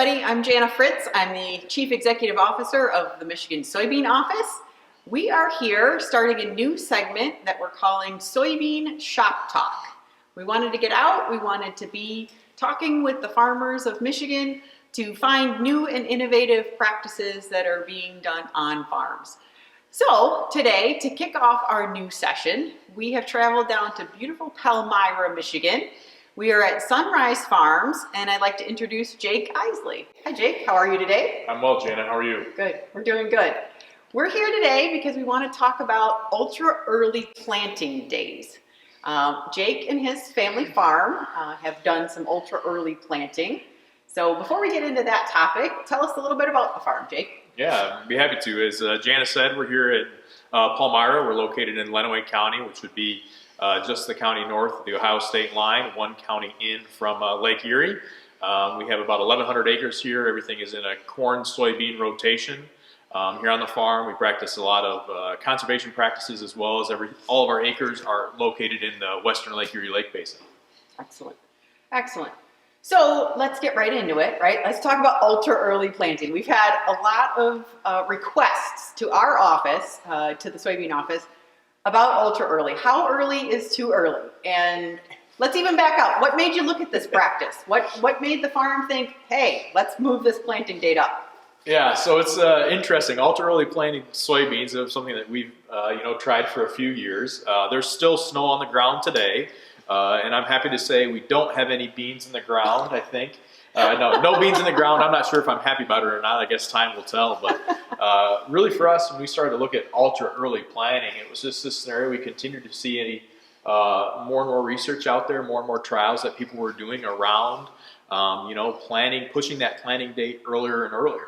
everybody, I'm Janna Fritz. I'm the Chief Executive Officer of the Michigan Soybean office. We are here starting a new segment that we're calling Soybean Shoptalk. We wanted to get out, we wanted to be talking with the farmers of Michigan to find new and innovative practices that are being done on farms. So today, to kick off our new session, we have traveled down to beautiful Palmyra, Michigan. We are at Sunrise Farms, and I'd like to introduce Jake Isley. Hi Jake, how are you today? I'm well, Janna. How are you? Good, we're doing good. We're here today because we want to talk about ultra-early planting days. Jake and his family farm have done some ultra-early planting. So before we get into that topic, tell us a little bit about the farm, Jake. Yeah, I'd be happy to. As Janna said, we're here at Palmyra. We're located in Lenawee County, which would be just the county north of the Ohio state line, one county in from Lake Erie. We have about 1,100 acres here. Everything is in a corn-soybean rotation. Here on the farm, we practice a lot of conservation practices, as well as all of our acres are located in the western Lake Erie Lake Basin. Excellent, excellent. So let's get right into it, right? Let's talk about ultra-early planting. We've had a lot of requests to our office, to the soybean office, about ultra-early. How early is too early? And let's even back up. What made you look at this practice? What made the farm think, hey, let's move this planting date up? Yeah, so it's interesting. Ultra-early planting soybeans is something that we've tried for a few years. There's still snow on the ground today, and I'm happy to say we don't have any beans in the ground, I think. No beans in the ground. I'm not sure if I'm happy about it or not. I guess time will tell. But really for us, when we started to look at ultra-early planting, it was just this scenario. We continued to see more and more research out there, more and more trials that people were doing around, planning, pushing that planting date earlier and earlier.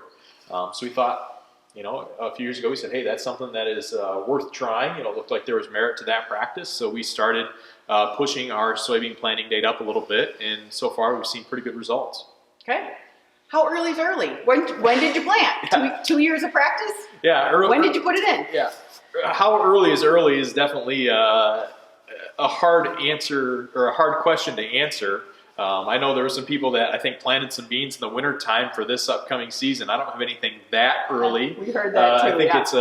So we thought, a few years ago, we said, hey, that's something that is worth trying. It looked like there was merit to that practice. So we started pushing our soybean planting date up a little bit. And so far, we've seen pretty good results. Okay. How early is early? When did you plant? Yeah. Two years of practice? Yeah. When did you put it in? Yeah. How early is definitely a hard answer or a hard question to answer. I know there were some people that I think planted some beans in the winter time for this upcoming season. I don't have anything that early. We heard that too. I think it's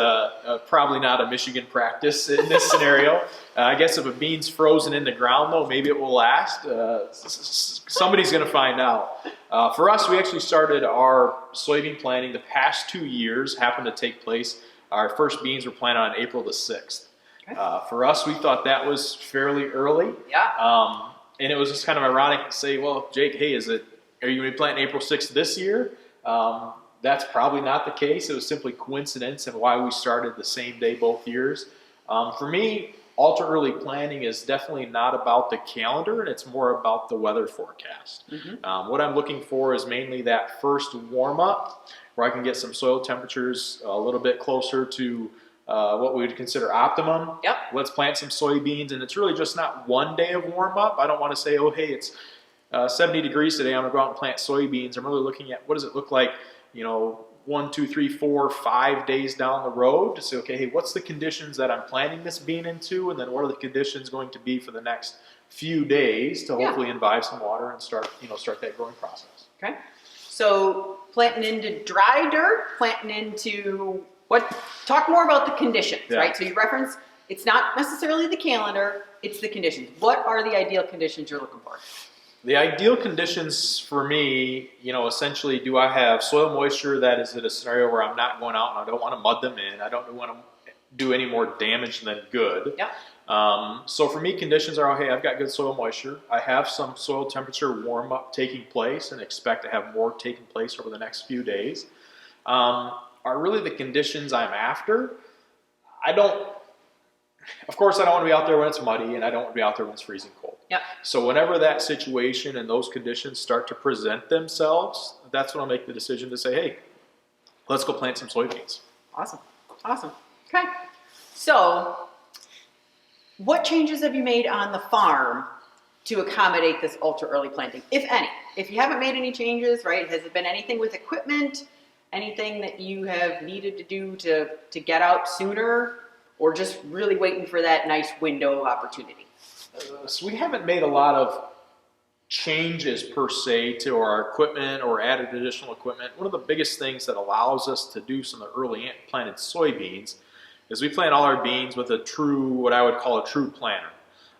probably not a Michigan practice in this scenario. I guess if a bean's frozen in the ground, though, maybe it will last. Somebody's going to find out. For us, we actually started our soybean planting the past 2 years, happened to take place. Our first beans were planted on April the 6th. Okay. For us, we thought that was fairly early. Yeah. And it was just kind of ironic to say, well, Jake, hey, are you going to be planting April 6th this year? That's probably not the case. It was simply coincidence and why we started the same day both years. For me, ultra-early planting is definitely not about the calendar, and it's more about the weather forecast. Mm-hmm. What I'm looking for is mainly that first warm-up where I can get some soil temperatures a little bit closer to what we would consider optimum. Yep. Let's plant some soybeans, and it's really just not one day of warm up. I don't want to say, oh, hey, it's 70 degrees today, I'm going to go out and plant soybeans. I'm really looking at what does it look like, 1, 2, 3, 4, 5 days down the road to say, okay, hey, what's the conditions that I'm planting this bean into, and then what are the conditions going to be for the next few days to hopefully imbibe some water and start that growing process. Okay. So planting into dry dirt, planting into talk more about the conditions, right? So you reference, it's not necessarily the calendar, it's the conditions. What are the ideal conditions you're looking for? The ideal conditions for me, essentially, do I have soil moisture that is in a scenario where I'm not going out and I don't want to mud them in. I don't want to do any more damage than good. Yeah. So for me, conditions are, okay, I've got good soil moisture. I have some soil temperature warm up taking place and expect to have more taking place over the next few days. Are really the conditions I'm after. Of course, I don't want to be out there when it's muddy, and I don't want to be out there when it's freezing cold. Yep. So whenever that situation and those conditions start to present themselves, that's when I'll make the decision to say, hey, let's go plant some soybeans. Awesome. Okay. So what changes have you made on the farm to accommodate this ultra-early planting, if any? If you haven't made any changes, right, has it been anything with equipment? Anything that you have needed to do to get out sooner, or just really waiting for that nice window of opportunity? So we haven't made a lot of changes per se to our equipment or added additional equipment. One of the biggest things that allows us to do some of the early planted soybeans is we plant all our beans with a true, what I would call a true planter.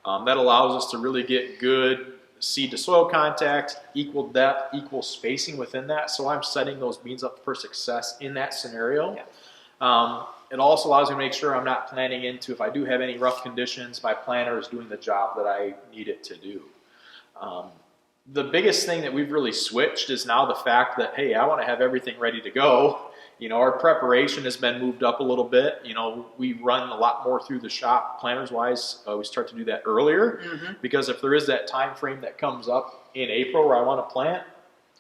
That allows us to really get good seed to soil contact, equal depth, equal spacing within that. So I'm setting those beans up for success in that scenario. Yeah. It also allows me to make sure I'm not planting into, if I do have any rough conditions, my planter is doing the job that I need it to do. The biggest thing that we've really switched is now the fact that, hey, I want to have everything ready to go. You know, our preparation has been moved up a little bit. You know, we run a lot more through the shop planters-wise. We start to do that earlier because if there is that time frame that comes up in April where I want to plant,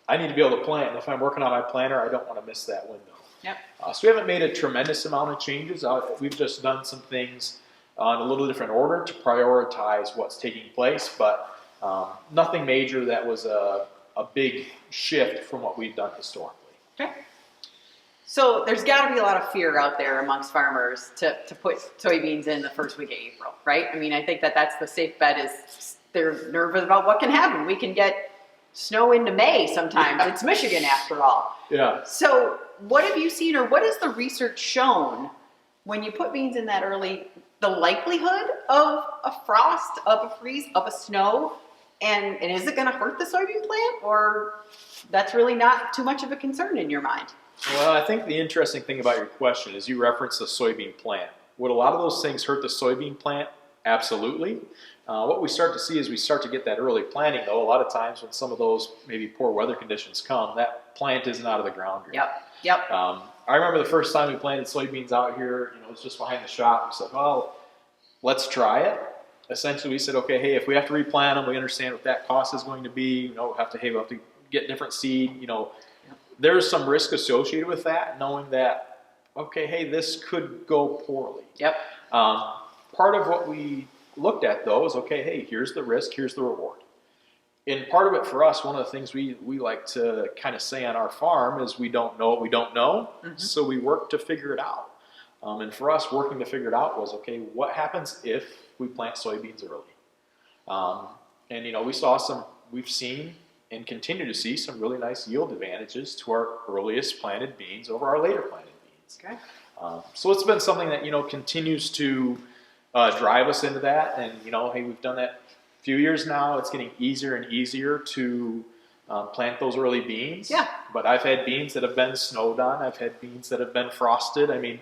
I need to be able to plant. And if I'm working on my planter, I don't want to miss that window. Yep. So we haven't made a tremendous amount of changes. We've just done some things in a little different order to prioritize what's taking place, but nothing major that was a big shift from what we've done historically. Okay. So there's got to be a lot of fear out there amongst farmers to put soybeans in the first week of April, right? I mean, I think that's the safe bet is they're nervous about what can happen. We can get snow into May sometimes. Yeah. It's Michigan after all. Yeah. So what have you seen, or what has the research shown when you put beans in that early, the likelihood of a frost, of a freeze, of a snow, and is it going to hurt the soybean plant, or that's really not too much of a concern in your mind? Well, I think the interesting thing about your question is you referenced the soybean plant. Would a lot of those things hurt the soybean plant? Absolutely. What we start to see is we start to get that early planting, though. A lot of times when some of those maybe poor weather conditions come, that plant isn't out of the ground yet. Yep. I remember the first time we planted soybeans out here, it was just behind the shop. We said, well, let's try it. Essentially, we said, okay, hey, if we have to replant them, we understand what that cost is going to be. We'll have to get different seed. There's some risk associated with that, knowing that, okay, hey, this could go poorly. Yep. Part of what we looked at, though, is, okay, hey, here's the risk, here's the reward. And part of it for us, one of the things we like to kind of say on our farm is we don't know what we don't know, so we work to figure it out. And for us, working to figure it out was, okay, what happens if we plant soybeans early? And, we've seen and continue to see some really nice yield advantages to our earliest planted beans over our later planted beans. Okay. So it's been something that, continues to drive us into that. And, hey, we've done that a few years now. It's getting easier and easier to plant those early beans. Yeah. But I've had beans that have been snowed on. I've had beans that have been frosted. I mean,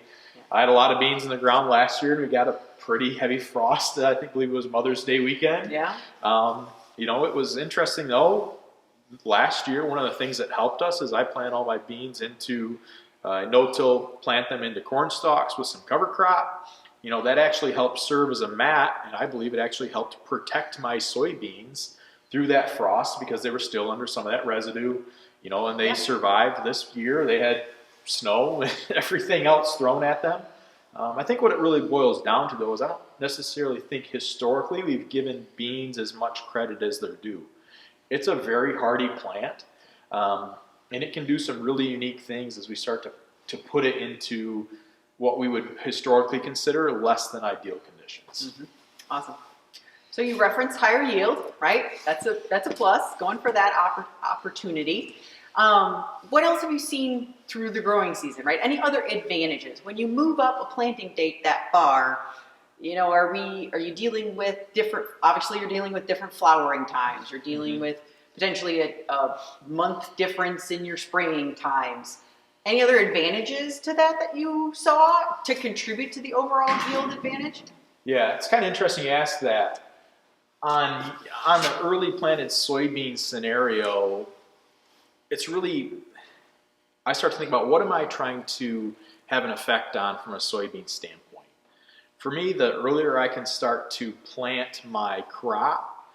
I had a lot of beans in the ground last year, and we got a pretty heavy frost. I believe it was Mother's Day weekend. Yeah. It was interesting, though. Last year, one of the things that helped us is I plant all my beans into no-till, plant them into corn stalks with some cover crop. That actually helped serve as a mat, and I believe it actually helped protect my soybeans through that frost because they were still under some of that residue, and they survived this year. They had snow and everything else thrown at them. I think what it really boils down to, though, is I don't necessarily think historically we've given beans as much credit as they're due. It's a very hardy plant, and it can do some really unique things as we start to put it into what we would historically consider less than ideal conditions. Awesome. So you referenced higher yield, right? That's a plus, going for that opportunity. What else have you seen through the growing season, right? Any other advantages? When you move up a planting date that far, are you dealing with obviously you're dealing with different flowering times. You're dealing with potentially a month difference in your spraying times. Any other advantages to that you saw to contribute to the overall yield advantage? Yeah, it's kind of interesting you ask that. On the early planted soybean scenario, it's really, I start to think about what am I trying to have an effect on from a soybean standpoint. For me, the earlier I can start to plant my crop,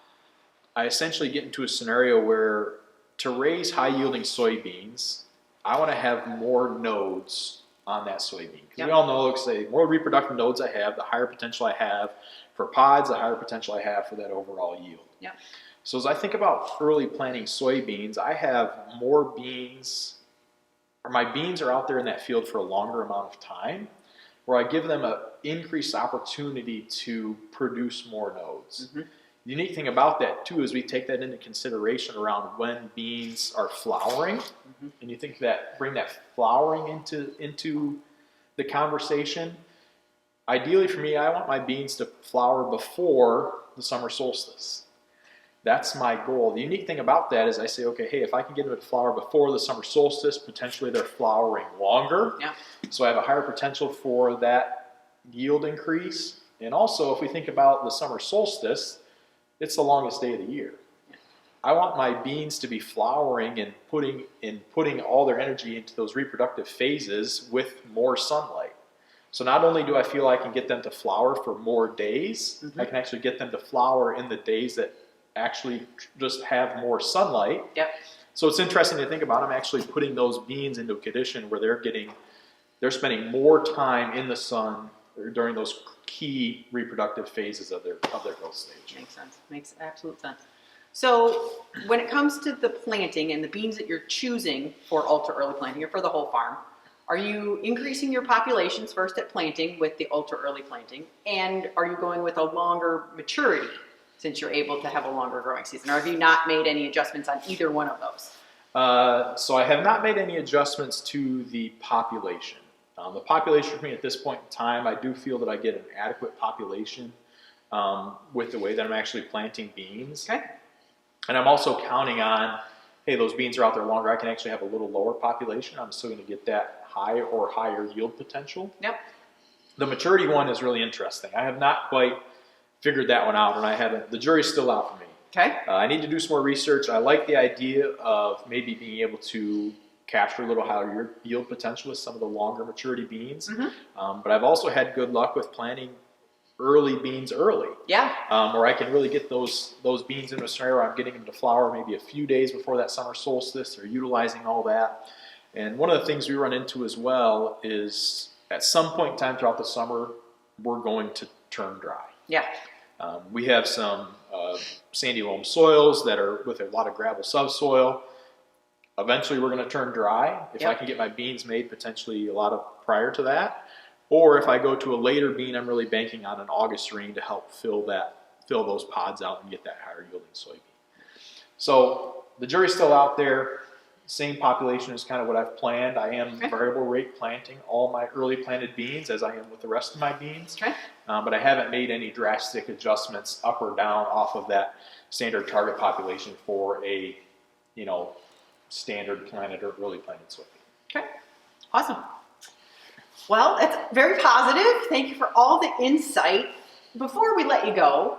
I essentially get into a scenario where to raise high-yielding soybeans, I want to have more nodes on that soybean. Because we all know, the more reproductive nodes I have, the higher potential I have for pods, the higher potential I have for that overall yield. Yep. So as I think about early planting soybeans, I have more beans, or my beans are out there in that field for a longer amount of time, where I give them an increased opportunity to produce more nodes. The unique thing about that too is we take that into consideration around when beans are flowering, and you think that bring that flowering into the conversation. Ideally for me, I want my beans to flower before the summer solstice. That's my goal. The unique thing about that is I say, okay, hey, if I can get them to flower before the summer solstice, potentially they're flowering longer. Yeah. So I have a higher potential for that yield increase. And also, if we think about the summer solstice, it's the longest day of the year. I want my beans to be flowering and putting all their energy into those reproductive phases with more sunlight. So not only do I feel I can get them to flower for more days, I can actually get them to flower in the days that actually just have more sunlight. Yep. So it's interesting to think about. I'm actually putting those beans into a condition where they're spending more time in the sun during those key reproductive phases of their growth stage. Makes sense. Makes absolute sense. So when it comes to the planting and the beans that you're choosing for ultra early planting or for the whole farm, are you increasing your populations first at planting with the ultra early planting, and are you going with a longer maturity since you're able to have a longer growing season, or have you not made any adjustments on either one of those? So I have not made any adjustments to the population. The population for me at this point in time, I do feel that I get an adequate population with the way that I'm actually planting beans. Okay. And I'm also counting on, hey, those beans are out there longer. I can actually have a little lower population. I'm still going to get that high or higher yield potential. Yep. The maturity one is really interesting. I have not quite figured that one out, and I haven't. The jury's still out for me. Okay. I need to do some more research. I like the idea of maybe being able to capture a little higher yield potential with some of the longer maturity beans. But I've also had good luck with planting early beans early. Yeah. Where I can really get those beans into a scenario where I'm getting them to flower maybe a few days before that summer solstice, or utilizing all that. And one of the things we run into as well is at some point in time throughout the summer, we're going to turn dry. Yeah. We have some sandy loam soils that are with a lot of gravel subsoil. Eventually we're going to turn dry. If I can get my beans made potentially a lot of prior to that, or if I go to a later bean, I'm really banking on an August rain to help fill those pods out and get that higher yielding soybean. So the jury's still out there. Same population is kind of what I've planned. I am variable rate planting all my early planted beans as I am with the rest of my beans. Okay. But I haven't made any drastic adjustments up or down off of that standard target population for a, standard planted or early planted soybean. Okay. Awesome. Well, that's very positive. Thank you for all the insight. Before we let you go,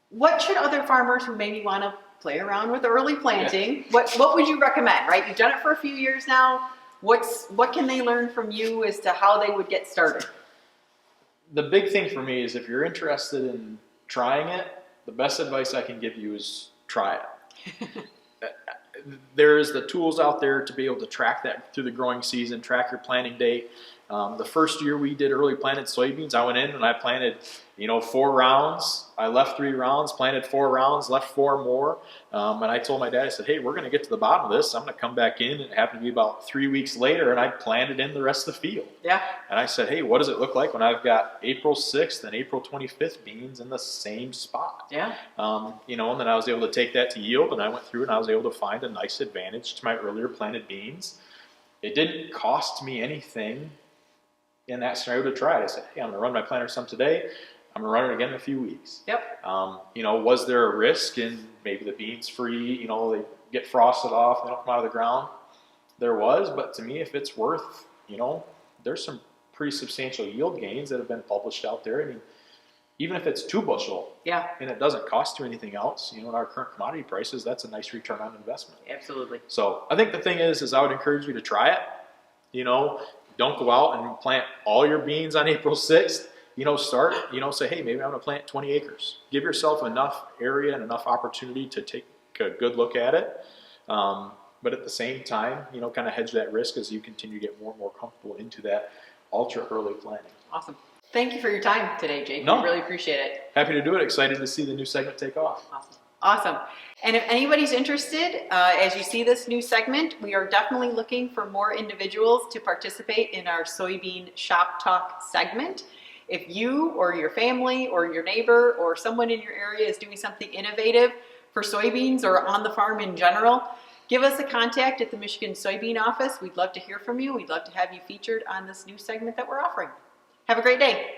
what should other farmers who maybe want to play around with early planting, what would you recommend, right? You've done it for a few years now. What can they learn from you as to how they would get started? The big thing for me is if you're interested in trying it, the best advice I can give you is try it. There's the tools out there to be able to track that through the growing season, track your planting date. The first year we did early planted soybeans, I went in and I planted, 4 rounds. I left 3 rounds, planted 4 rounds, left 4 more. And I told my dad, I said, hey, we're going to get to the bottom of this. I'm going to come back in. It happened to be about 3 weeks later, and I planted in the rest of the field. Yeah. And I said, hey, what does it look like when I've got April 6th and April 25th beans in the same spot? Yeah. And then I was able to take that to yield, and I went through and I was able to find a nice advantage to my earlier planted beans. It didn't cost me anything in that scenario to try it. I said, hey, I'm going to run my planter some today. I'm going to run it again in a few weeks. Yep. Was there a risk in maybe the beans free, they get frosted off, they don't come out of the ground? There was, but to me, if it's worth, there's some pretty substantial yield gains that have been published out there. I mean, even if it's 2 bushel, and it doesn't cost you anything else, in our current commodity prices, that's a nice return on investment. Absolutely. So I think the thing is I would encourage you to try it. Don't go out and plant all your beans on April 6th. Start, say, hey, maybe I'm going to plant 20 acres. Give yourself enough area and enough opportunity to take a good look at it. But at the same time, kind of hedge that risk as you continue to get more and more comfortable into that ultra early planting. Awesome. Thank you for your time today, Jake. I really appreciate it. Happy to do it. Excited to see the new segment take off. Awesome. Awesome. And if anybody's interested, as you see this new segment, we are definitely looking for more individuals to participate in our Soybean Shop Talk segment. If you or your family or your neighbor or someone in your area is doing something innovative for soybeans or on the farm in general, give us a contact at the Michigan Soybean office. We'd love to hear from you. We'd love to have you featured on this new segment that we're offering. Have a great day.